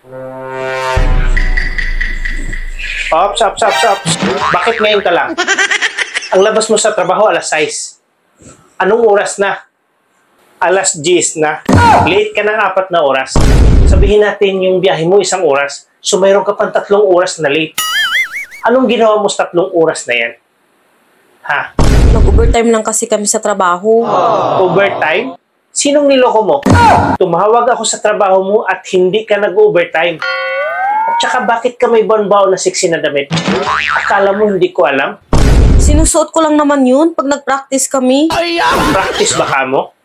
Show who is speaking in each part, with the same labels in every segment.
Speaker 1: Ops. Bakit ngayon ka lang? Ang labas mo sa trabaho alas 6. Anong oras na? Alas 10 na. Late ka ng 4 na oras. Sabihin natin yung biyahe mo 1 oras. So mayroon ka pang 3 oras na late. Anong ginawa mo sa 3 oras na yan? Ha?
Speaker 2: Nag-overtime lang kasi kami sa trabaho.
Speaker 1: Overtime? Sinong niloko mo? Tumawag ako sa trabaho mo at hindi ka nag-overtime. At saka bakit ka may banbaw na sexy na damit? Akala mo hindi ko alam?
Speaker 2: Sinusuot ko lang naman yun pag nag-practice kami.
Speaker 1: Practice baka mo?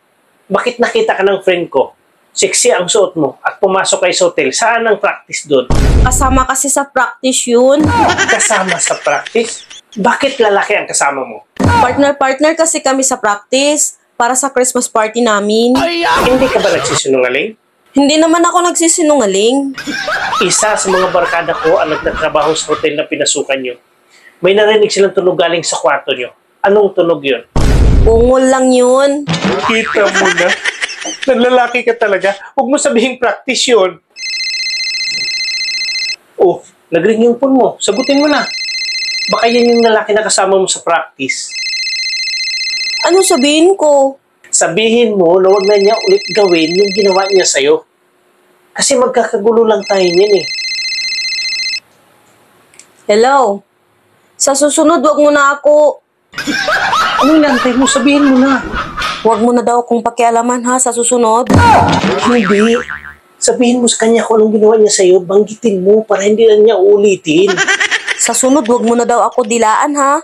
Speaker 1: Bakit nakita ka ng friend ko? Sexy ang suot mo at pumasok kayo sa hotel. Saan ang practice doon?
Speaker 2: Kasama kasi sa practice yun.
Speaker 1: Kasama sa practice? Bakit lalaki ang kasama mo?
Speaker 2: Partner kasi kami sa practice para sa Christmas party namin.
Speaker 1: Hindi ka ba nagsisinungaling?
Speaker 2: Hindi naman ako nagsisinungaling.
Speaker 1: Isa sa mga barkada ko ang nagtatrabaho sa hotel na pinasukan nyo. May narinig silang tunog galing sa kwarto nyo. Anong tunog yun?
Speaker 2: Ungol lang yun.
Speaker 1: Kita mo na. Nanlalaki ka talaga. Huwag mo sabihing practice yun. Oh, nag-ring yung phone mo. Sagutin mo na. Baka yan yung lalaki na kasama mo sa practice.
Speaker 2: Ano sabihin ko?
Speaker 1: Sabihin mo na huwag na niya ulit gawin yung ginawa niya sa'yo. Kasi magkakagulo lang tayo niyan eh.
Speaker 2: Hello? Sa susunod, wag mo na ako.
Speaker 1: Anong nantay mo? Sabihin mo na.
Speaker 2: Wag mo na daw akong pakialaman ha sa susunod.
Speaker 1: Hindi. Sabihin mo sa kanya kung anong ginawa niya sa'yo, banggitin mo para hindi na niya uulitin.
Speaker 2: Sa sunod, wag mo na daw ako dilaan ha.